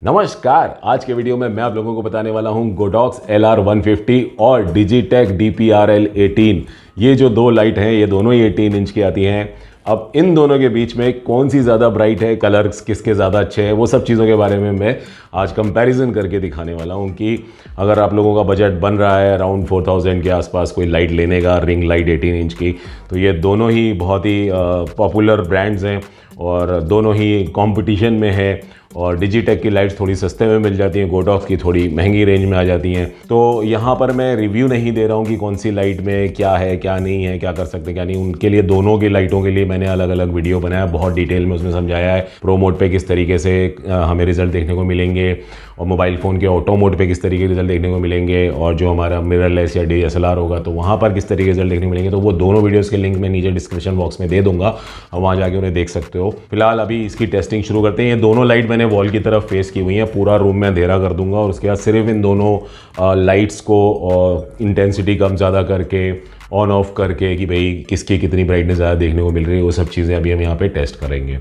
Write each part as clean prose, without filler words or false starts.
नमस्कार। आज के वीडियो में मैं आप लोगों को बताने वाला हूं गोडॉक्स LR150 और डिजिटेक DPRL18। ये जो दो लाइट हैं ये दोनों ही 18 इंच की आती हैं। अब इन दोनों के बीच में कौन सी ज़्यादा ब्राइट है, कलर्स किसके ज़्यादा अच्छे हैं, वो सब चीज़ों के बारे में मैं आज कंपैरिजन करके दिखाने वाला हूं कि अगर आप लोगों का बजट बन रहा है अराउंड 4000 के आसपास कोई लाइट लेने का, रिंग लाइट 18 इंच की, तो ये दोनों ही बहुत ही पॉपुलर ब्रांड्स हैं और दोनों ही कंपटीशन में है। और डिजिटेक की लाइट्स थोड़ी सस्ते में मिल जाती हैं, गोडॉक्स की थोड़ी महंगी रेंज में आ जाती हैं। तो यहाँ पर मैं रिव्यू नहीं दे रहा हूँ कि कौन सी लाइट में क्या है क्या नहीं है, क्या कर सकते हैं क्या नहीं। उनके लिए दोनों की लाइटों के लिए मैंने अलग अलग वीडियो बनाया, बहुत डिटेल में उसमें समझाया है प्रो मोड पे किस तरीके से हमें रिजल्ट देखने को मिलेंगे और मोबाइल फ़ोन के ऑटो मोड पे किस तरीके के रिजल्ट देखने को मिलेंगे, और जो हमारा मिररलेस या DSLR होगा तो वहाँ पर किस तरीके के रिजल्ट देखने को मिलेंगे। तो वो दोनों वीडियोज़ के लिंक मैं नीचे डिस्क्रिप्शन बॉक्स में दे दूंगा और वहाँ जाके उन्हें देख सकते हो। फिलहाल अभी इसकी टेस्टिंग शुरू करते हैं। ये दोनों लाइट मैंने वॉल की तरफ फेस की हुई है, पूरा रूम में अंधेरा कर दूंगा और उसके बाद सिर्फ इन दोनों लाइट्स को इंटेंसिटी कम ज़्यादा करके ऑन ऑफ करके कि भाई किसकी कितनी ब्राइटनेस ज़्यादा देखने को मिल रही है, वो सब चीज़ें अभी हम यहाँ पे टेस्ट करेंगे।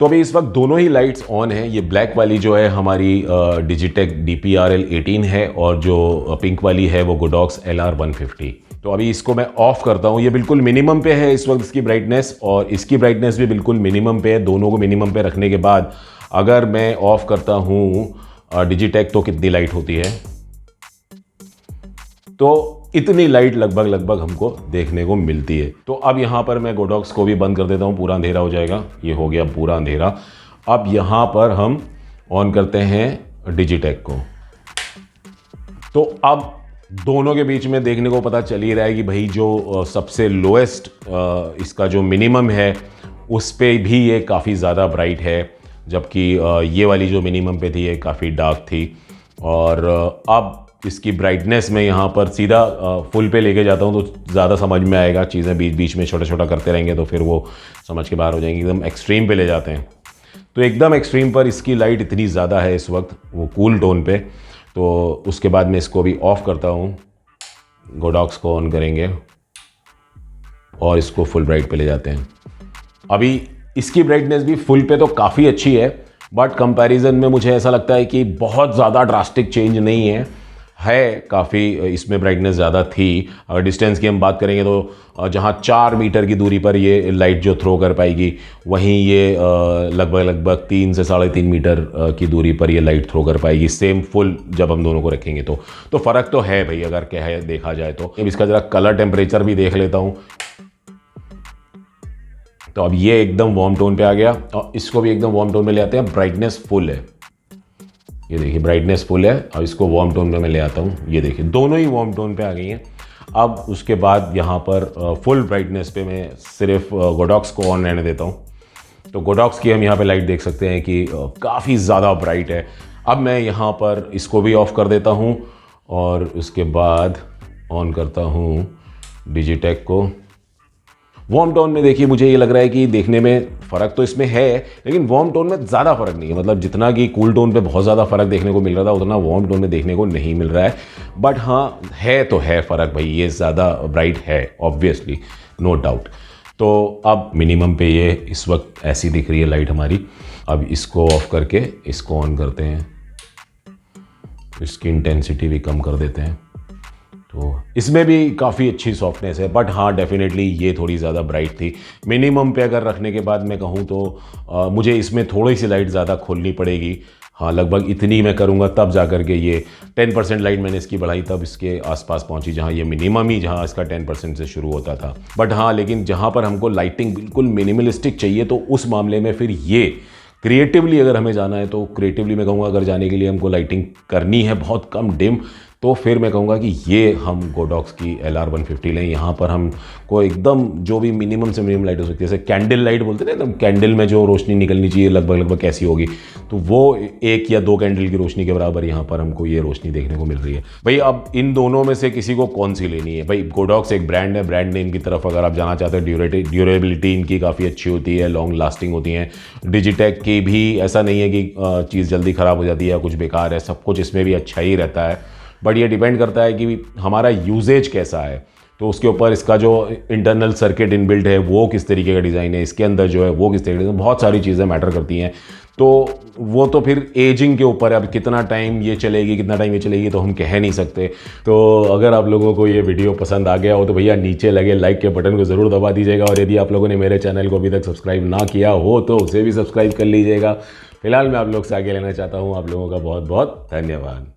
तो अभी इस वक्त दोनों ही लाइट्स ऑन है। ये ब्लैक वाली जो है हमारी डिजिटेक DPRL18 है और जो पिंक वाली है वो गोडॉक्स LR150। तो अभी इसको मैं ऑफ करता हूँ। ये बिल्कुल मिनिमम पे है इस वक्त इसकी ब्राइटनेस, और इसकी ब्राइटनेस भी बिल्कुल मिनिमम पे है। दोनों को मिनिमम पे रखने के बाद अगर मैं ऑफ करता हूँ डिजिटेक तो कितनी लाइट होती है, तो इतनी लाइट लगभग हमको देखने को मिलती है। तो अब यहाँ पर मैं गोडॉक्स को भी बंद कर देता हूँ, पूरा अंधेरा हो जाएगा। ये हो गया पूरा अंधेरा। अब यहाँ पर हम ऑन करते हैं डिजिटेक को। तो अब दोनों के बीच में देखने को पता चल ही रहा है कि भाई जो सबसे लोएस्ट इसका जो मिनिमम है उस पे भी ये काफ़ी ज़्यादा ब्राइट है, जबकि ये वाली जो मिनिमम पे थी ये काफ़ी डार्क थी। और अब इसकी ब्राइटनेस में यहाँ पर सीधा फुल पे लेके जाता हूँ तो ज़्यादा समझ में आएगा। चीज़ें बीच बीच में छोटा छोटा करते रहेंगे तो फिर वो समझ के बाहर हो जाएंगी। एकदम एक्सट्रीम पे ले जाते हैं तो एकदम एक्सट्रीम पर इसकी लाइट इतनी ज़्यादा है इस वक्त, वो कूल टोन पे। तो उसके बाद मैं इसको भी ऑफ़ करता हूँ, गोडॉक्स को ऑन करेंगे और इसको फुल ब्राइट पे ले जाते हैं। अभी इसकी ब्राइटनेस भी फुल पे तो काफ़ी अच्छी है, बट कंपैरिजन में मुझे ऐसा लगता है कि बहुत ज़्यादा ड्रास्टिक चेंज नहीं है काफ़ी इसमें ब्राइटनेस ज़्यादा थी। अगर डिस्टेंस की हम बात करेंगे तो जहाँ 4 मीटर की दूरी पर ये लाइट जो थ्रो कर पाएगी, वहीं ये लगभग 3 से 3.5 मीटर की दूरी पर ये लाइट थ्रो कर पाएगी सेम फुल जब हम दोनों को रखेंगे। तो फ़र्क तो है भाई, अगर क्या है देखा जाए तो। अब इसका ज़रा कलर टेम्परेचर भी देख लेता हूँ। तो अब ये एकदम वार्म टोन पे आ गया और इसको भी एकदम वार्म टोन में ले आते हैं। ब्राइटनेस फुल है, ये देखिए ब्राइटनेस फुल है। अब इसको वार्म टोन में मैं ले आता हूँ, ये देखिए दोनों ही वार्म टोन पे आ गई हैं। अब उसके बाद यहाँ पर फुल ब्राइटनेस पे मैं सिर्फ गोडॉक्स को ऑन रहने देता हूँ। तो गोडॉक्स की हम यहाँ पे लाइट देख सकते हैं कि काफ़ी ज़्यादा ब्राइट है। अब मैं यहाँ पर इसको भी ऑफ कर देता हूँ और उसके बाद ऑन करता हूँ डिजिटेक को। वार्म टोन में देखिए मुझे ये लग रहा है कि देखने में फ़र्क तो इसमें है, लेकिन वार्म टोन में ज़्यादा फ़र्क नहीं है। मतलब जितना कि कूल टोन पे बहुत ज़्यादा फ़र्क देखने को मिल रहा था, उतना वार्म टोन में देखने को नहीं मिल रहा है। बट हाँ, है तो है फ़र्क भाई, ये ज़्यादा ब्राइट है ऑब्वियसली, नो डाउट। तो अब मिनिमम पे ये इस वक्त ऐसी दिख रही है लाइट हमारी। अब इसको ऑफ करके इसको ऑन करते हैं, इसकी इंटेंसिटी भी कम कर देते हैं। तो इसमें भी काफ़ी अच्छी सॉफ्टनेस है, बट हाँ डेफिनेटली ये थोड़ी ज़्यादा ब्राइट थी। मिनिमम पे अगर रखने के बाद मैं कहूँ तो मुझे इसमें थोड़ी सी लाइट ज़्यादा खोलनी पड़ेगी। हाँ, लगभग इतनी मैं करूँगा तब जा कर के ये 10% लाइट मैंने इसकी बढ़ाई तब इसके आसपास पहुँची, जहाँ ये मिनिमम ही जहाँ इसका 10% से शुरू होता था। बट हाँ, लेकिन जहाँ पर हमको लाइटिंग बिल्कुल मिनिमलिस्टिक चाहिए तो उस मामले में फिर ये क्रिएटिवली अगर हमें जाना है तो क्रिएटिवली मैं कहूँगा अगर जाने के लिए हमको लाइटिंग करनी है बहुत कम डिम, तो फिर मैं कहूँगा कि ये हम गोडॉक्स की LR150 लें। यहाँ पर हमको एकदम जो भी मिनिमम से मिनिमम लाइट हो सकती है, जैसे कैंडल लाइट बोलते हैं ना, एकदम कैंडल में जो रोशनी निकलनी चाहिए लगभग कैसी होगी, तो वो 1 या 2 कैंडल की रोशनी के बराबर यहाँ पर हमको ये रोशनी देखने को मिल रही है। भाई अब इन दोनों में से किसी को कौन सी लेनी है? भाई गोडॉक्स एक ब्रांड है, ब्रांड नेम की तरफ अगर आप जाना चाहते हैं, ड्यूरेबिलिटी इनकी काफ़ी अच्छी होती है, लॉन्ग लास्टिंग होती है। डिजिटेक की भी ऐसा नहीं है कि चीज़ जल्दी ख़राब हो जाती है या कुछ बेकार है, सब कुछ इसमें भी अच्छा ही रहता है। बट ये डिपेंड करता है कि हमारा यूजेज कैसा है। तो उसके ऊपर इसका जो इंटरनल सर्किट इनबिल्ट है वो किस तरीके का डिज़ाइन है, इसके अंदर जो है वो किस तरीके का, बहुत सारी चीज़ें मैटर करती हैं। तो वो तो फिर एजिंग के ऊपर है, अब कितना टाइम ये चलेगी, कितना टाइम ये चलेगी तो हम कह नहीं सकते। तो अगर आप लोगों को ये वीडियो पसंद आ गया हो तो भैया नीचे लगे लाइक के बटन को ज़रूर दबा दीजिएगा, और यदि आप लोगों ने मेरे चैनल को अभी तक सब्सक्राइब ना किया हो तो उसे भी सब्सक्राइब कर लीजिएगा। फिलहाल मैं आप लोग से आगे लेना चाहता हूँ। आप लोगों का बहुत बहुत धन्यवाद।